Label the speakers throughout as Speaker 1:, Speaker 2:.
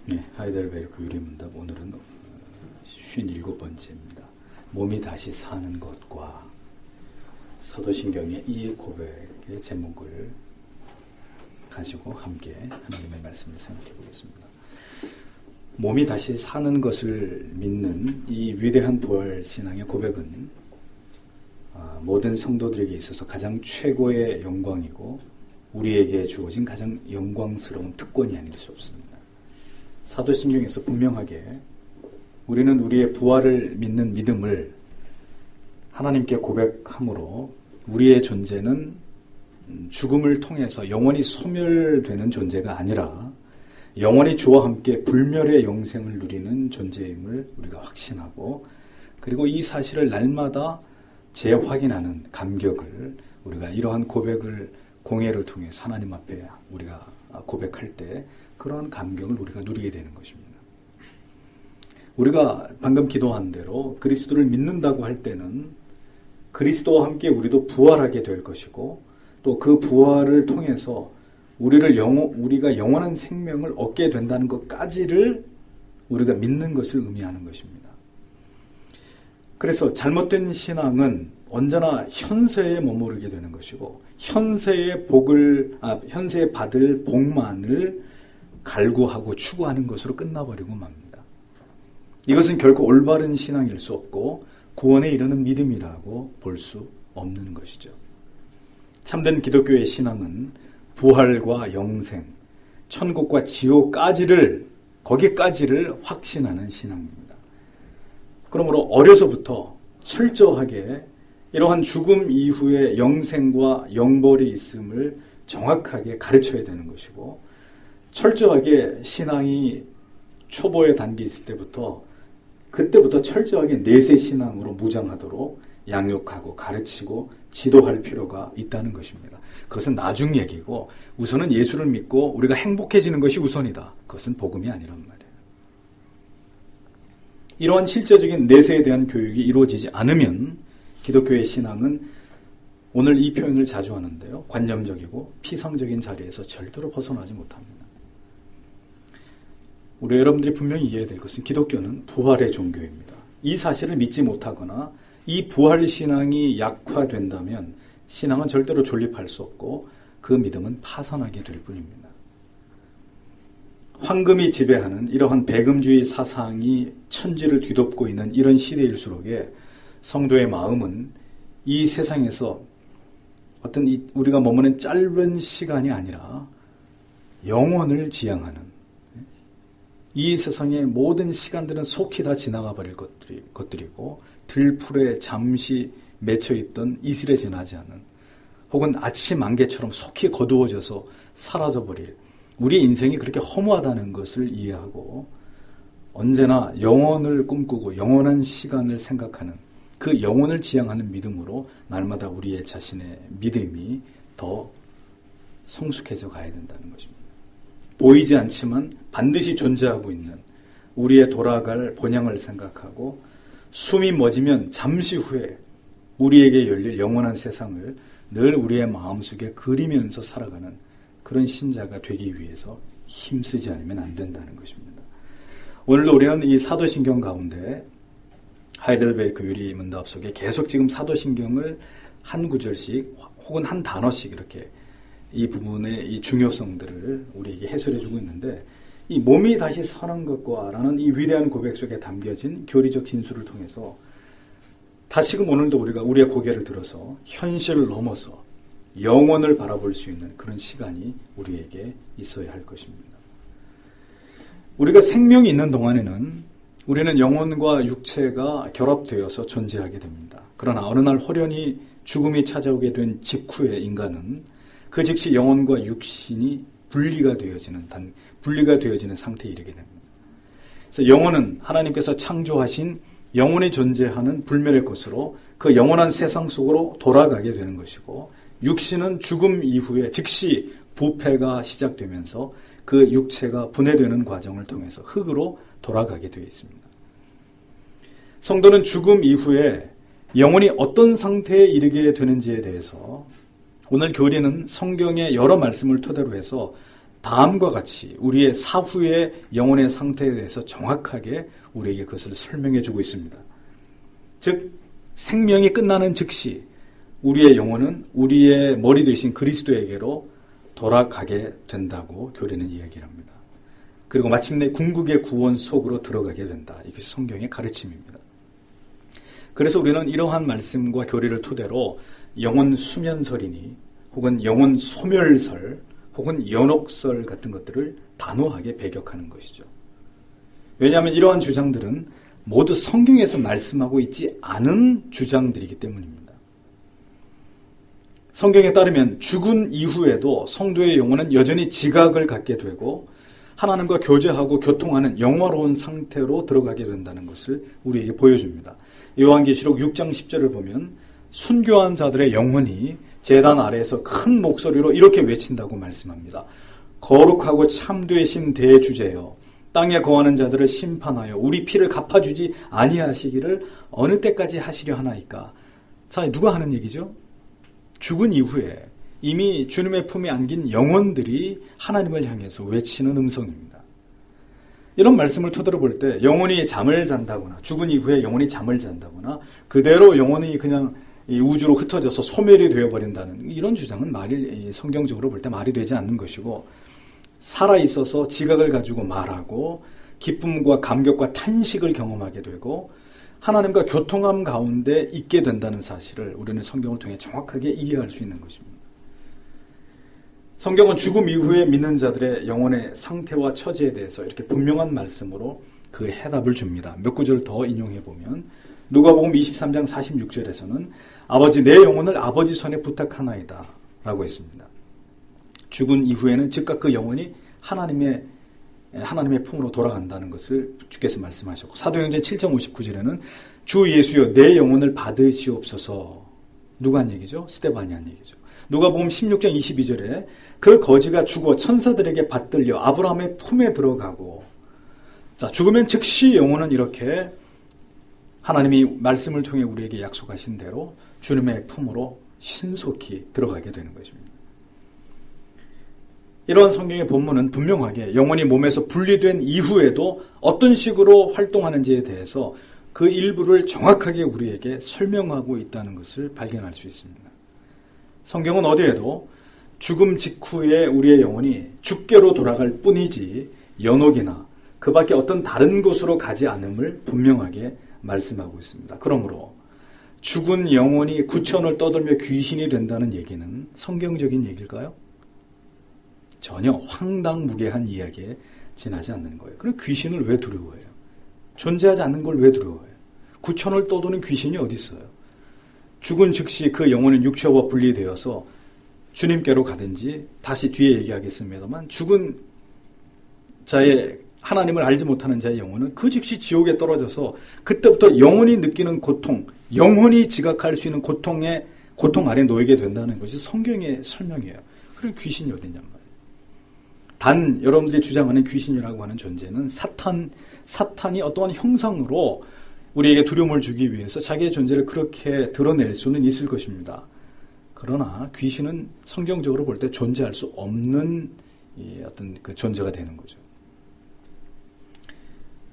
Speaker 1: 네, 하이델베르크 유리문답 오늘은 57번째입니다. 몸이 다시 사는 것과 사도신경의 이 고백의 제목을 가지고 함께 하나님의 말씀을 생각해 보겠습니다. 몸이 다시 사는 것을 믿는 이 위대한 부활신앙의 고백은 모든 성도들에게 있어서 가장 최고의 영광이고 우리에게 주어진 가장 영광스러운 특권이 아닐 수 없습니다. 사도신경에서 분명하게 우리는 우리의 부활을 믿는 믿음을 하나님께 고백함으로 우리의 존재는 죽음을 통해서 영원히 소멸되는 존재가 아니라 영원히 주와 함께 불멸의 영생을 누리는 존재임을 우리가 확신하고, 그리고 이 사실을 날마다 재확인하는 감격을 우리가 이러한 고백을 공예를 통해서 하나님 앞에 우리가 고백할 때 그러한 감격을 우리가 누리게 되는 것입니다. 우리가 방금 기도한 대로 그리스도를 믿는다고 할 때는 그리스도와 함께 우리도 부활하게 될 것이고, 또 그 부활을 통해서 우리가 영원한 생명을 얻게 된다는 것까지를 우리가 믿는 것을 의미하는 것입니다. 그래서 잘못된 신앙은 언제나 현세에 머무르게 되는 것이고, 현세에 받을 복만을 갈구하고 추구하는 것으로 끝나버리고 맙니다. 이것은 결코 올바른 신앙일 수 없고 구원에 이르는 믿음이라고 볼 수 없는 것이죠. 참된 기독교의 신앙은 부활과 영생, 천국과 지옥까지를, 거기까지를 확신하는 신앙입니다. 그러므로 어려서부터 철저하게 이러한 죽음 이후의 영생과 영벌이 있음을 정확하게 가르쳐야 되는 것이고, 철저하게 신앙이 초보의 단계에 있을 때부터 그때부터 철저하게 내세 신앙으로 무장하도록 양육하고 가르치고 지도할 필요가 있다는 것입니다. 그것은 나중 얘기고, 우선은 예수를 믿고 우리가 행복해지는 것이 우선이다. 그것은 복음이 아니란 말이에요. 이러한 실제적인 내세에 대한 교육이 이루어지지 않으면 기독교의 신앙은, 오늘 이 표현을 자주 하는데요, 관념적이고 피상적인 자리에서 절대로 벗어나지 못합니다. 우리 여러분들이 분명히 이해해야 될 것은 기독교는 부활의 종교입니다. 이 사실을 믿지 못하거나 이 부활 신앙이 약화된다면 신앙은 절대로 존립할 수 없고 그 믿음은 파산하게 될 뿐입니다. 황금이 지배하는 이러한 배금주의 사상이 천지를 뒤덮고 있는 이런 시대일수록에 성도의 마음은 이 세상에서 어떤 우리가 머무는 짧은 시간이 아니라 영원을 지향하는, 이 세상의 모든 시간들은 속히 다 지나가 버릴 것들이고 들풀에 잠시 맺혀있던 이슬에 지나지 않는, 혹은 아침 안개처럼 속히 거두어져서 사라져버릴 우리의 인생이 그렇게 허무하다는 것을 이해하고 언제나 영원을 꿈꾸고 영원한 시간을 생각하는, 그 영혼을 지향하는 믿음으로 날마다 우리의 자신의 믿음이 더 성숙해져 가야 된다는 것입니다. 보이지 않지만 반드시 존재하고 있는 우리의 돌아갈 본향을 생각하고 숨이 멎으면 잠시 후에 우리에게 열릴 영원한 세상을 늘 우리의 마음속에 그리면서 살아가는 그런 신자가 되기 위해서 힘쓰지 않으면 안 된다는 것입니다. 오늘도 우리는 이 사도신경 가운데 하이델베르크 유리문답 속에 계속 지금 사도신경을 한 구절씩 혹은 한 단어씩 이렇게 이 부분의 이 중요성들을 우리에게 해설해주고 있는데, 이 몸이 다시 사는 것과 라는 이 위대한 고백 속에 담겨진 교리적 진술을 통해서 다시금 오늘도 우리가 우리의 고개를 들어서 현실을 넘어서 영원을 바라볼 수 있는 그런 시간이 우리에게 있어야 할 것입니다. 우리가 생명이 있는 동안에는 우리는 영혼과 육체가 결합되어서 존재하게 됩니다. 그러나 어느 날 홀연히 죽음이 찾아오게 된 직후에 인간은 그 즉시 영혼과 육신이 분리가 되어지는 상태에 이르게 됩니다. 그래서 영혼은 하나님께서 창조하신 영혼이 존재하는 불멸의 것으로 그 영원한 세상 속으로 돌아가게 되는 것이고, 육신은 죽음 이후에 즉시 부패가 시작되면서 그 육체가 분해되는 과정을 통해서 흙으로 돌아가게 되어 있습니다. 성도는 죽음 이후에 영혼이 어떤 상태에 이르게 되는지에 대해서 오늘 교리는 성경의 여러 말씀을 토대로 해서 다음과 같이 우리의 사후의 영혼의 상태에 대해서 정확하게 우리에게 그것을 설명해 주고 있습니다. 즉 생명이 끝나는 즉시 우리의 영혼은 우리의 머리 되신 그리스도에게로 돌아가게 된다고 교리는 이야기를 합니다. 그리고 마침내 궁극의 구원 속으로 들어가게 된다. 이것이 성경의 가르침입니다. 그래서 우리는 이러한 말씀과 교리를 토대로 영혼 수면설이니 혹은 영혼 소멸설 혹은 연옥설 같은 것들을 단호하게 배격하는 것이죠. 왜냐하면 이러한 주장들은 모두 성경에서 말씀하고 있지 않은 주장들이기 때문입니다. 성경에 따르면 죽은 이후에도 성도의 영혼은 여전히 지각을 갖게 되고 하나님과 교제하고 교통하는 영화로운 상태로 들어가게 된다는 것을 우리에게 보여줍니다. 요한계시록 6장 10절을 보면 순교한 자들의 영혼이 제단 아래에서 큰 목소리로 이렇게 외친다고 말씀합니다. 거룩하고 참되신 대주제여, 땅에 거하는 자들을 심판하여 우리 피를 갚아주지 아니하시기를 어느 때까지 하시려 하나이까. 자, 누가 하는 얘기죠? 죽은 이후에 이미 주님의 품에 안긴 영혼들이 하나님을 향해서 외치는 음성입니다. 이런 말씀을 토대로 볼 때 영혼이 잠을 잔다거나 죽은 이후에 영혼이 잠을 잔다거나 그대로 영혼이 그냥 이 우주로 흩어져서 소멸이 되어버린다는 이런 주장은 성경적으로 볼 때 말이 되지 않는 것이고, 살아있어서 지각을 가지고 말하고 기쁨과 감격과 탄식을 경험하게 되고 하나님과 교통함 가운데 있게 된다는 사실을 우리는 성경을 통해 정확하게 이해할 수 있는 것입니다. 성경은 죽음 이후에 믿는 자들의 영혼의 상태와 처지에 대해서 이렇게 분명한 말씀으로 그 해답을 줍니다. 몇 구절 더 인용해 보면 누가복음 23장 46절에서는 아버지 내 영혼을 아버지 손에 부탁하나이다 라고 했습니다. 죽은 이후에는 즉각 그 영혼이 하나님의 품으로 돌아간다는 것을 주께서 말씀하셨고, 사도행전 7장 59절에는 주 예수여 내 영혼을 받으시옵소서. 누가 한 얘기죠? 스데반이 한 얘기죠. 누가복음 16장 22절에 그 거지가 죽어 천사들에게 받들려 아브라함의 품에 들어가고, 자, 죽으면 즉시 영혼은 이렇게 하나님이 말씀을 통해 우리에게 약속하신 대로 주님의 품으로 신속히 들어가게 되는 것입니다. 이러한 성경의 본문은 분명하게 영혼이 몸에서 분리된 이후에도 어떤 식으로 활동하는지에 대해서 그 일부를 정확하게 우리에게 설명하고 있다는 것을 발견할 수 있습니다. 성경은 어디에도 죽음 직후에 우리의 영혼이 죽게로 돌아갈 뿐이지 연옥이나 그 밖에 어떤 다른 곳으로 가지 않음을 분명하게 말씀하고 있습니다. 그러므로 죽은 영혼이 구천을 떠돌며 귀신이 된다는 얘기는 성경적인 얘기일까요? 전혀 황당무계한 이야기에 지나지 않는 거예요. 그럼 귀신을 왜 두려워해요? 존재하지 않는 걸 왜 두려워해요? 구천을 떠도는 귀신이 어디 있어요? 죽은 즉시 그 영혼은 육체와 분리되어서 주님께로 가든지, 다시 뒤에 얘기하겠습니다만, 죽은 자의 하나님을 알지 못하는 자의 영혼은 그 즉시 지옥에 떨어져서 그때부터 영혼이 느끼는 고통, 영혼이 지각할 수 있는 고통 아래 놓이게 된다는 것이 성경의 설명이에요. 그럼 귀신이 어디냔 말이에요. 단 여러분들이 주장하는 귀신이라고 하는 존재는 사탄이 어떠한 형상으로 우리에게 두려움을 주기 위해서 자기의 존재를 그렇게 드러낼 수는 있을 것입니다. 그러나 귀신은 성경적으로 볼 때 존재할 수 없는 어떤 그 존재가 되는 거죠.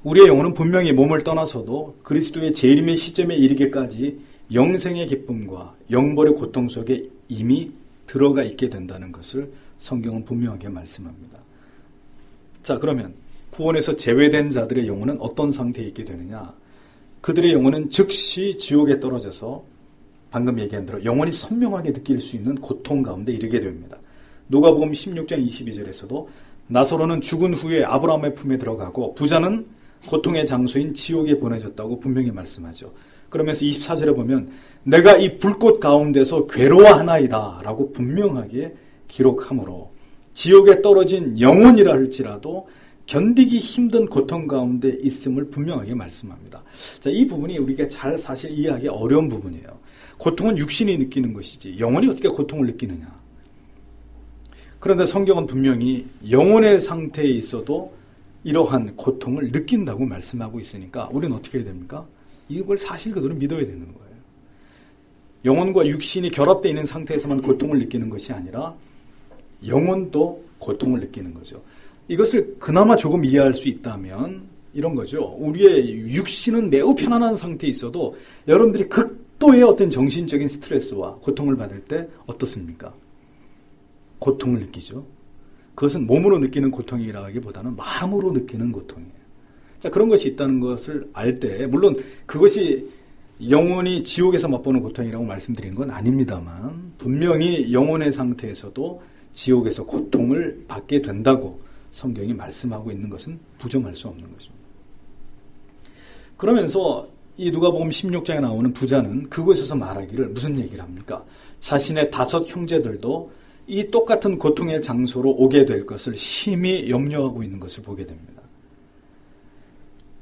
Speaker 1: 우리의 영혼은 분명히 몸을 떠나서도 그리스도의 재림의 시점에 이르기까지 영생의 기쁨과 영벌의 고통 속에 이미 들어가 있게 된다는 것을 성경은 분명하게 말씀합니다. 자, 그러면 구원에서 제외된 자들의 영혼은 어떤 상태에 있게 되느냐? 그들의 영혼은 즉시 지옥에 떨어져서 방금 얘기한 대로 영혼이 선명하게 느낄 수 있는 고통 가운데 이르게 됩니다. 누가복음 16장 22절에서도 나사로는 죽은 후에 아브라함의 품에 들어가고 부자는 고통의 장소인 지옥에 보내졌다고 분명히 말씀하죠. 그러면서 24절에 보면 내가 이 불꽃 가운데서 괴로워하나이다 라고 분명하게 기록하므로 지옥에 떨어진 영혼이라 할지라도 견디기 힘든 고통 가운데 있음을 분명하게 말씀합니다. 자, 이 부분이 우리가 잘 사실 이해하기 어려운 부분이에요. 고통은 육신이 느끼는 것이지 영혼이 어떻게 고통을 느끼느냐. 그런데 성경은 분명히 영혼의 상태에 있어도 이러한 고통을 느낀다고 말씀하고 있으니까 우리는 어떻게 해야 됩니까? 이걸 사실 그대로 믿어야 되는 거예요. 영혼과 육신이 결합되어 있는 상태에서만 고통을 느끼는 것이 아니라 영혼도 고통을 느끼는 거죠. 이것을 그나마 조금 이해할 수 있다면 이런 거죠. 우리의 육신은 매우 편안한 상태에 있어도 여러분들이 극도의 어떤 정신적인 스트레스와 고통을 받을 때 어떻습니까? 고통을 느끼죠. 그것은 몸으로 느끼는 고통이라기보다는 마음으로 느끼는 고통이에요. 자, 그런 것이 있다는 것을 알 때, 물론 그것이 영혼이 지옥에서 맛보는 고통이라고 말씀드린 건 아닙니다만, 분명히 영혼의 상태에서도 지옥에서 고통을 받게 된다고 성경이 말씀하고 있는 것은 부정할 수 없는 것입니다. 그러면서 이 누가복음 16장에 나오는 부자는 그곳에서 말하기를 무슨 얘기를 합니까? 자신의 5 형제들도 이 똑같은 고통의 장소로 오게 될 것을 심히 염려하고 있는 것을 보게 됩니다.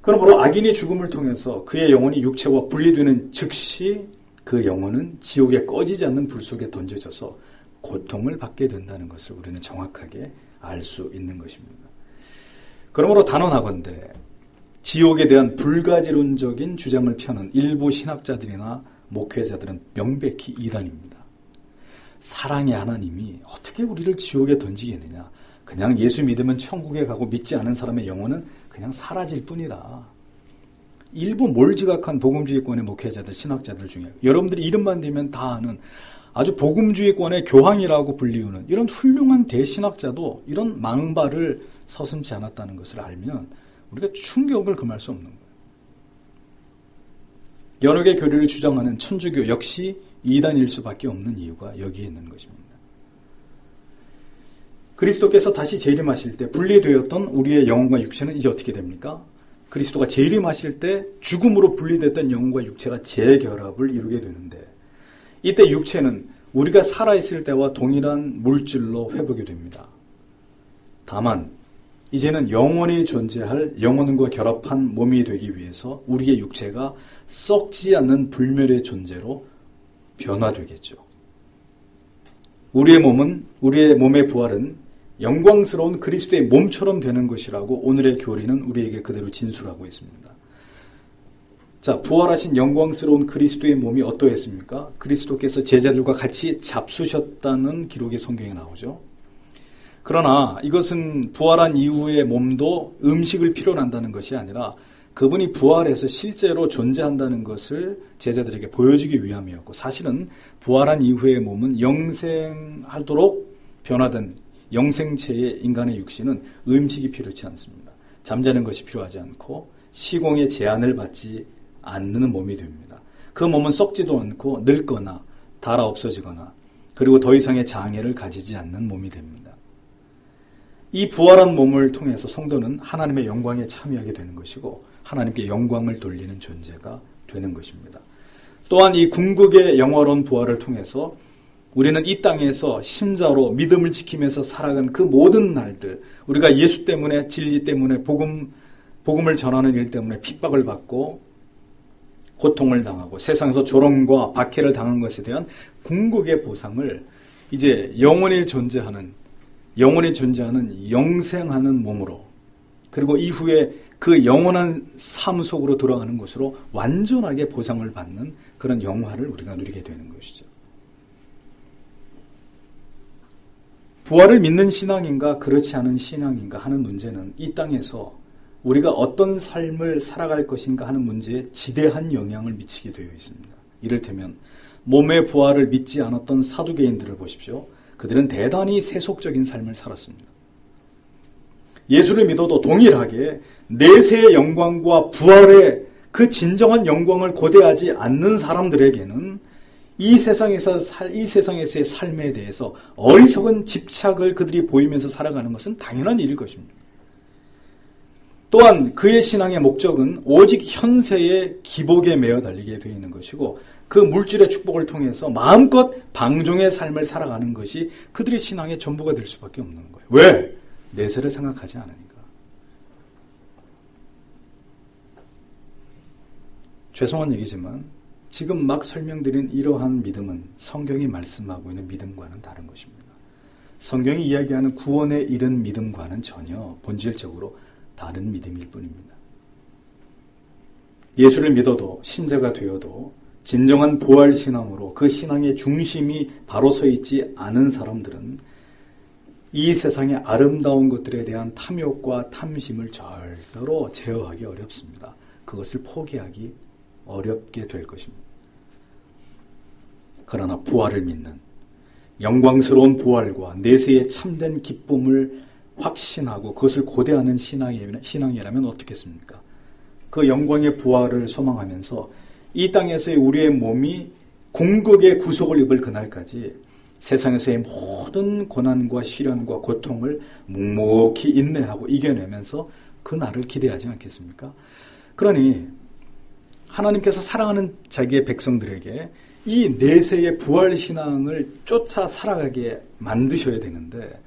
Speaker 1: 그러므로 악인이 죽음을 통해서 그의 영혼이 육체와 분리되는 즉시 그 영혼은 지옥에 꺼지지 않는 불 속에 던져져서 고통을 받게 된다는 것을 우리는 정확하게 알 수 있는 것입니다. 그러므로 단언하건대 지옥에 대한 불가지론적인 주장을 펴는 일부 신학자들이나 목회자들은 명백히 이단입니다. 사랑의 하나님이 어떻게 우리를 지옥에 던지겠느냐. 그냥 예수 믿으면 천국에 가고 믿지 않은 사람의 영혼은 그냥 사라질 뿐이다. 일부 몰지각한 복음주의권의 목회자들, 신학자들 중에 여러분들이 이름만 대면 다 아는 아주 복음주의권의 교황이라고 불리우는 이런 훌륭한 대신학자도 이런 망발을 서슴지 않았다는 것을 알면 우리가 충격을 금할 수 없는 거예요. 여러 개 교리를 주장하는 천주교 역시 이단일 수밖에 없는 이유가 여기에 있는 것입니다. 그리스도께서 다시 재림하실 때 분리되었던 우리의 영혼과 육체는 이제 어떻게 됩니까? 그리스도가 재림하실 때 죽음으로 분리됐던 영혼과 육체가 재결합을 이루게 되는데 이때 육체는 우리가 살아있을 때와 동일한 물질로 회복이 됩니다. 다만 이제는 영원히 존재할 영혼과 결합한 몸이 되기 위해서 우리의 육체가 썩지 않는 불멸의 존재로 변화되겠죠. 우리의 몸의 부활은 영광스러운 그리스도의 몸처럼 되는 것이라고 오늘의 교리는 우리에게 그대로 진술하고 있습니다. 자, 부활하신 영광스러운 그리스도의 몸이 어떠했습니까? 그리스도께서 제자들과 같이 잡수셨다는 기록이 성경에 나오죠. 그러나 이것은 부활한 이후의 몸도 음식을 필요로 한다는 것이 아니라 그분이 부활해서 실제로 존재한다는 것을 제자들에게 보여주기 위함이었고, 사실은 부활한 이후의 몸은 영생하도록 변화된 영생체의 인간의 육신은 음식이 필요치 않습니다. 잠자는 것이 필요하지 않고 시공의 제한을 받지 않는 몸이 됩니다. 그 몸은 썩지도 않고 늙거나 닳아 없어지거나 그리고 더 이상의 장애를 가지지 않는 몸이 됩니다. 이 부활한 몸을 통해서 성도는 하나님의 영광에 참여하게 되는 것이고 하나님께 영광을 돌리는 존재가 되는 것입니다. 또한 이 궁극의 영화로운 부활을 통해서 우리는 이 땅에서 신자로 믿음을 지키면서 살아간 그 모든 날들, 우리가 예수 때문에, 진리 때문에, 복음을 전하는 일 때문에 핍박을 받고 고통을 당하고 세상에서 조롱과 박해를 당한 것에 대한 궁극의 보상을 이제 영원히 존재하는 영생하는 몸으로, 그리고 이후에 그 영원한 삶 속으로 들어가는 것으로 완전하게 보상을 받는 그런 영화를 우리가 누리게 되는 것이죠. 부활을 믿는 신앙인가 그렇지 않은 신앙인가 하는 문제는 이 땅에서 우리가 어떤 삶을 살아갈 것인가 하는 문제에 지대한 영향을 미치게 되어 있습니다. 이를테면 몸의 부활을 믿지 않았던 사두개인들을 보십시오. 그들은 대단히 세속적인 삶을 살았습니다. 예수를 믿어도 동일하게 내세의 영광과 부활의 그 진정한 영광을 고대하지 않는 사람들에게는 이 세상에서의 삶에 대해서 어리석은 집착을 그들이 보이면서 살아가는 것은 당연한 일일 것입니다. 또한 그의 신앙의 목적은 오직 현세의 기복에 매어 달리게 되어 있는 것이고 그 물질의 축복을 통해서 마음껏 방종의 삶을 살아가는 것이 그들의 신앙의 전부가 될 수밖에 없는 거예요. 왜? 내세를 생각하지 않으니까. 죄송한 얘기지만 지금 막 설명드린 이러한 믿음은 성경이 말씀하고 있는 믿음과는 다른 것입니다. 성경이 이야기하는 구원에 이른 믿음과는 전혀 본질적으로 다른 믿음일 뿐입니다. 예수를 믿어도 신자가 되어도 진정한 부활 신앙으로 그 신앙의 중심이 바로 서 있지 않은 사람들은 이 세상의 아름다운 것들에 대한 탐욕과 탐심을 절대로 제어하기 어렵습니다. 그것을 포기하기 어렵게 될 것입니다. 그러나 부활을 믿는 영광스러운 부활과 내세의 참된 기쁨을 확신하고 그것을 고대하는 신앙이라면 어떻겠습니까? 그 영광의 부활을 소망하면서 이 땅에서의 우리의 몸이 궁극의 구속을 입을 그날까지 세상에서의 모든 고난과 시련과 고통을 묵묵히 인내하고 이겨내면서 그 날을 기대하지 않겠습니까? 그러니 하나님께서 사랑하는 자기의 백성들에게 이 내세의 부활신앙을 쫓아 살아가게 만드셔야 되는데,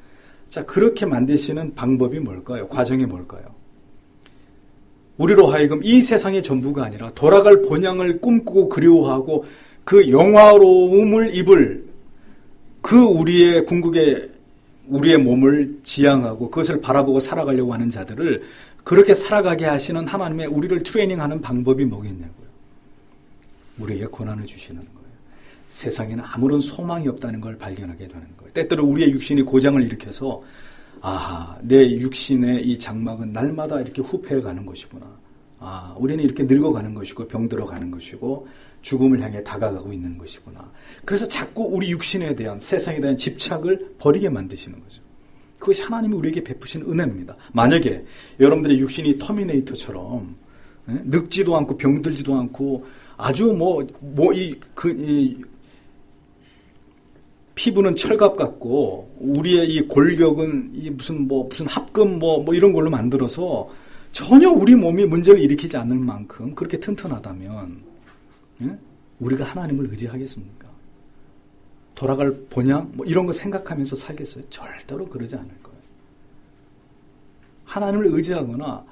Speaker 1: 자, 그렇게 만드시는 방법이 뭘까요? 과정이 뭘까요? 우리로 하여금 이 세상의 전부가 아니라 돌아갈 본향을 꿈꾸고 그리워하고 그 영화로움을 입을 그 우리의 궁극의 우리의 몸을 지향하고 그것을 바라보고 살아가려고 하는 자들을 그렇게 살아가게 하시는 하나님의 우리를 트레이닝하는 방법이 뭐겠냐고요. 우리에게 고난을 주시는 거예요. 세상에는 아무런 소망이 없다는 걸 발견하게 되는 거예요. 때때로 우리의 육신이 고장을 일으켜서 아하, 내 육신의 이 장막은 날마다 이렇게 후패해가는 것이구나. 아, 우리는 이렇게 늙어가는 것이고 병들어가는 것이고 죽음을 향해 다가가고 있는 것이구나. 그래서 자꾸 우리 육신에 대한 세상에 대한 집착을 버리게 만드시는 거죠. 그것이 하나님이 우리에게 베푸신 은혜입니다. 만약에 여러분들의 육신이 터미네이터처럼 늙지도 않고 병들지도 않고 아주 피부는 철갑 같고 우리의 이 골격은 이 무슨 합금 이런 걸로 만들어서 전혀 우리 몸이 문제를 일으키지 않을 만큼 그렇게 튼튼하다면 우리가 하나님을 의지하겠습니까? 돌아갈 본향 이런 거 생각하면서 살겠어요? 절대로 그러지 않을 거예요. 하나님을 의지하거나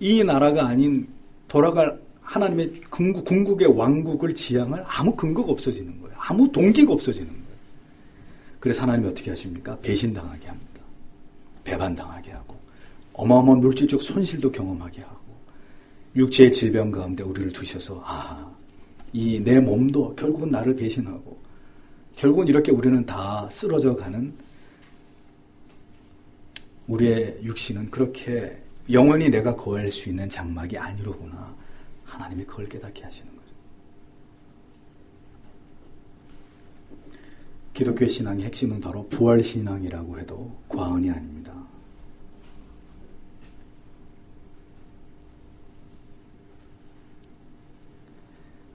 Speaker 1: 이 나라가 아닌 돌아갈 하나님의 궁극의 왕국을 지향할 아무 근거가 없어지는 거예요. 아무 동기가 없어지는 거예요. 그래서 하나님이 어떻게 하십니까? 배신당하게 합니다. 배반당하게 하고 어마어마한 물질적 손실도 경험하게 하고 육체의 질병 가운데 우리를 두셔서 이 내 몸도 결국은 나를 배신하고 결국은 이렇게 우리는 다 쓰러져 가는 우리의 육신은 그렇게 영원히 내가 거할 수 있는 장막이 아니로구나. 하나님이 그걸 깨닫게 하시는 거죠. 기독교 신앙의 핵심은 바로 부활신앙이라고 해도 과언이 아닙니다.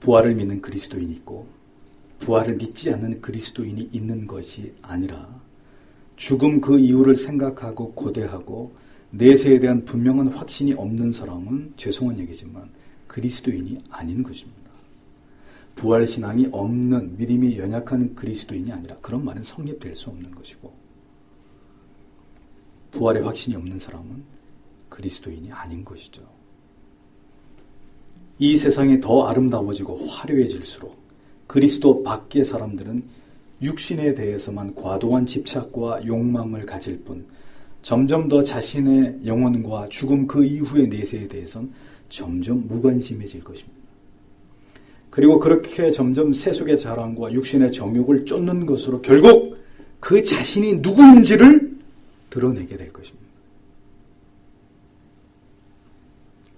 Speaker 1: 부활을 믿는 그리스도인이 있고 부활을 믿지 않는 그리스도인이 있는 것이 아니라 죽음 그 이유를 생각하고 고대하고 내세에 대한 분명한 확신이 없는 사람은 죄송한 얘기지만 그리스도인이 아닌 것입니다. 부활신앙이 없는 믿음이 연약한 그리스도인이 아니라 그런 말은 성립될 수 없는 것이고 부활의 확신이 없는 사람은 그리스도인이 아닌 것이죠. 이 세상이 더 아름다워지고 화려해질수록 그리스도 밖의 사람들은 육신에 대해서만 과도한 집착과 욕망을 가질 뿐 점점 더 자신의 영혼과 죽음 그 이후의 내세에 대해서는 점점 무관심해질 것입니다. 그리고 그렇게 점점 세속의 자랑과 육신의 정욕을 쫓는 것으로 결국 그 자신이 누구인지를 드러내게 될 것입니다.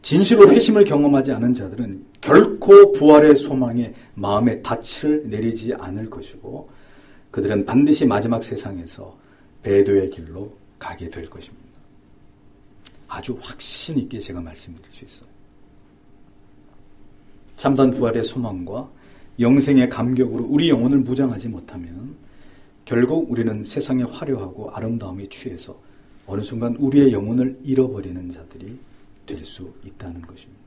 Speaker 1: 진실로 회심을 경험하지 않은 자들은 결코 부활의 소망에 마음의 닻을 내리지 않을 것이고 그들은 반드시 마지막 세상에서 배도의 길로 가게 될 것입니다. 아주 확신 있게 제가 말씀드릴 수 있어요. 참된 부활의 소망과 영생의 감격으로 우리 영혼을 무장하지 못하면 결국 우리는 세상의 화려하고 아름다움에 취해서 어느 순간 우리의 영혼을 잃어버리는 자들이 될 수 있다는 것입니다.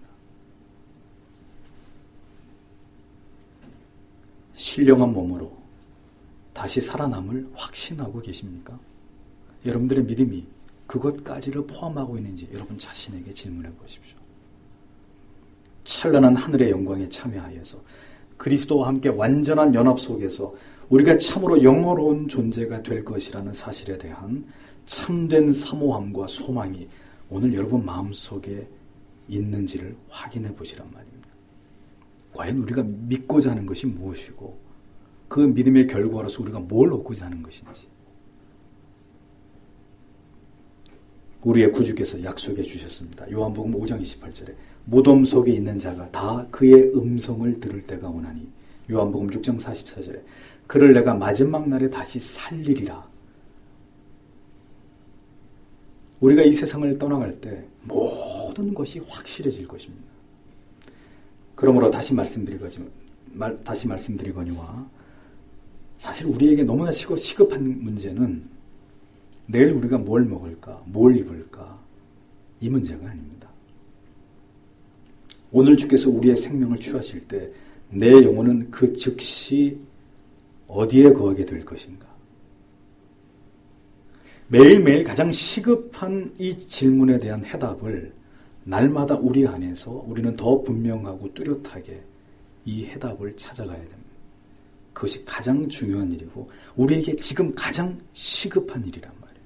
Speaker 1: 신령한 몸으로 다시 살아남을 확신하고 계십니까? 여러분들의 믿음이 그것까지를 포함하고 있는지 여러분 자신에게 질문해 보십시오. 찬란한 하늘의 영광에 참여하여서 그리스도와 함께 완전한 연합 속에서 우리가 참으로 영원로운 존재가 될 것이라는 사실에 대한 참된 사모함과 소망이 오늘 여러분 마음속에 있는지를 확인해 보시란 말입니다. 과연 우리가 믿고자 하는 것이 무엇이고 그 믿음의 결과로서 우리가 뭘 얻고자 하는 것인지 우리의 구주께서 약속해 주셨습니다. 요한복음 5장 28절에 무덤 속에 있는 자가 다 그의 음성을 들을 때가 오나니, 요한복음 6장 44절에 그를 내가 마지막 날에 다시 살리리라. 우리가 이 세상을 떠나갈 때 모든 것이 확실해질 것입니다. 그러므로 다시 말씀드리거니와 사실 우리에게 너무나 시급한 문제는 내일 우리가 뭘 먹을까, 뭘 입을까, 이 문제가 아닙니다. 오늘 주께서 우리의 생명을 취하실 때 내 영혼은 그 즉시 어디에 거하게 될 것인가? 매일매일 가장 시급한 이 질문에 대한 해답을 날마다 우리 안에서 우리는 더 분명하고 뚜렷하게 이 해답을 찾아가야 됩니다. 그것이 가장 중요한 일이고 우리에게 지금 가장 시급한 일이란 말이에요.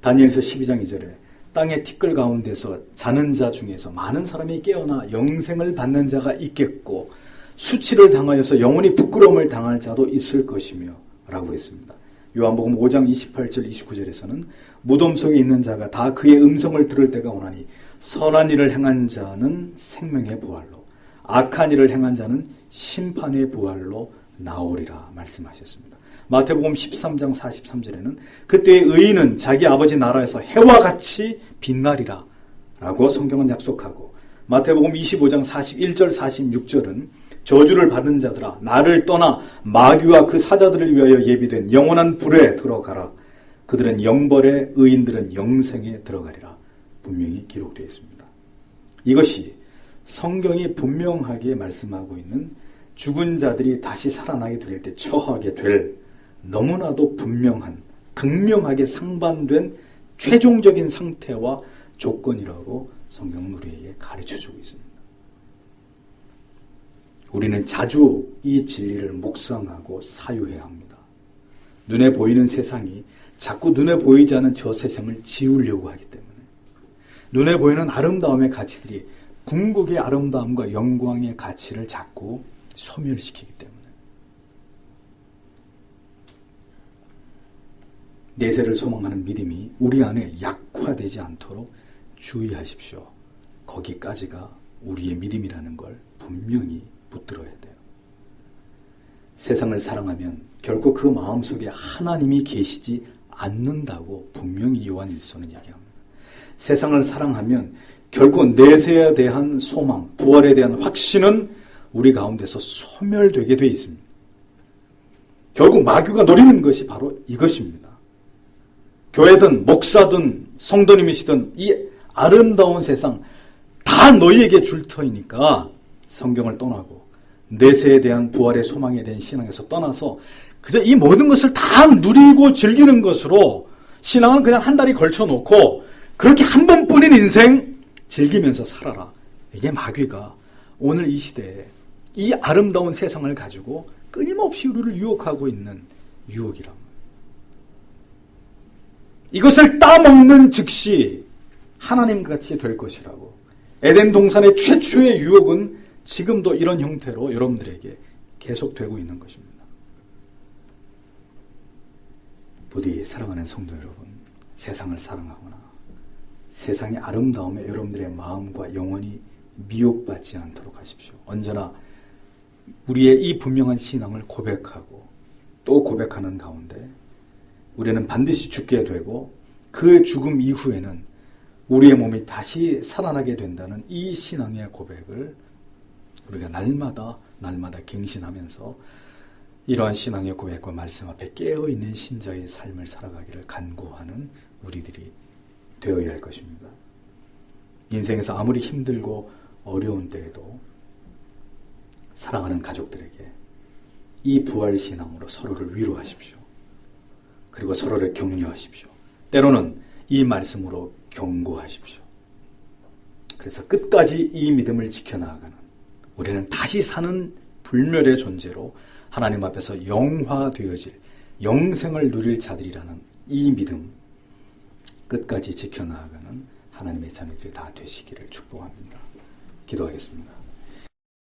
Speaker 1: 다니엘서 12장 2절에 땅의 티끌 가운데서 자는 자 중에서 많은 사람이 깨어나 영생을 받는 자가 있겠고 수치를 당하여서 영원히 부끄러움을 당할 자도 있을 것이며 라고 했습니다. 요한복음 5장 28절 29절에서는 무덤 속에 있는 자가 다 그의 음성을 들을 때가 오나니 선한 일을 행한 자는 생명의 부활로 악한 일을 행한 자는 심판의 부활로 나오리라 말씀하셨습니다. 마태복음 13장 43절에는 그때의 의인은 자기 아버지 나라에서 해와 같이 빛나리라 라고 성경은 약속하고, 마태복음 25장 41절 46절은 저주를 받은 자들아 나를 떠나 마귀와 그 사자들을 위하여 예비된 영원한 불에 들어가라. 그들은 영벌에 의인들은 영생에 들어가리라. 분명히 기록되어 있습니다. 이것이 성경이 분명하게 말씀하고 있는 죽은 자들이 다시 살아나게 될 때 처하게 될 너무나도 분명한, 극명하게 상반된 최종적인 상태와 조건이라고 성경은 우리에게 가르쳐주고 있습니다. 우리는 자주 이 진리를 묵상하고 사유해야 합니다. 눈에 보이는 세상이 자꾸 눈에 보이지 않은 저 세상을 지우려고 하기 때문에, 눈에 보이는 아름다움의 가치들이 궁극의 아름다움과 영광의 가치를 자꾸 소멸시키기 때문에, 내세를 소망하는 믿음이 우리 안에 약화되지 않도록 주의하십시오. 거기까지가 우리의 믿음이라는 걸 분명히 붙들어야 돼요. 세상을 사랑하면 결코 그 마음속에 하나님이 계시지 않는다고 분명히 요한 1서는 이야기합니다. 세상을 사랑하면 결코 내세에 대한 소망, 부활에 대한 확신은 우리 가운데서 소멸되게 되어 있습니다. 결국 마귀가 노리는 것이 바로 이것입니다. 교회든 목사든 성도님이시든 이 아름다운 세상 다 너희에게 줄 터이니까 성경을 떠나고 내세에 대한 부활의 소망에 대한 신앙에서 떠나서 그저 이 모든 것을 다 누리고 즐기는 것으로 신앙은 그냥 한 다리 걸쳐놓고 그렇게 한 번뿐인 인생 즐기면서 살아라. 이게 마귀가 오늘 이 시대에 이 아름다운 세상을 가지고 끊임없이 우리를 유혹하고 있는 유혹이랍니다. 이것을 따먹는 즉시 하나님같이 될 것이라고. 에덴 동산의 최초의 유혹은 지금도 이런 형태로 여러분들에게 계속되고 있는 것입니다. 부디 사랑하는 성도 여러분, 세상을 사랑하거나 세상의 아름다움에 여러분들의 마음과 영혼이 미혹받지 않도록 하십시오. 언제나 우리의 이 분명한 신앙을 고백하고 또 고백하는 가운데 우리는 반드시 죽게 되고 그 죽음 이후에는 우리의 몸이 다시 살아나게 된다는 이 신앙의 고백을 우리가 날마다 갱신하면서 이러한 신앙의 고백과 말씀 앞에 깨어있는 신자의 삶을 살아가기를 간구하는 우리들이 되어야 할 것입니다. 인생에서 아무리 힘들고 어려운 때에도 사랑하는 가족들에게 이 부활신앙으로 서로를 위로하십시오. 그리고 서로를 격려하십시오. 때로는 이 말씀으로 경고하십시오. 그래서 끝까지 이 믿음을 지켜나가는, 우리는 다시 사는 불멸의 존재로 하나님 앞에서 영화되어질 영생을 누릴 자들이라는 이 믿음 끝까지 지켜나가는 하나님의 자녀들이 다 되시기를 축복합니다. 기도하겠습니다.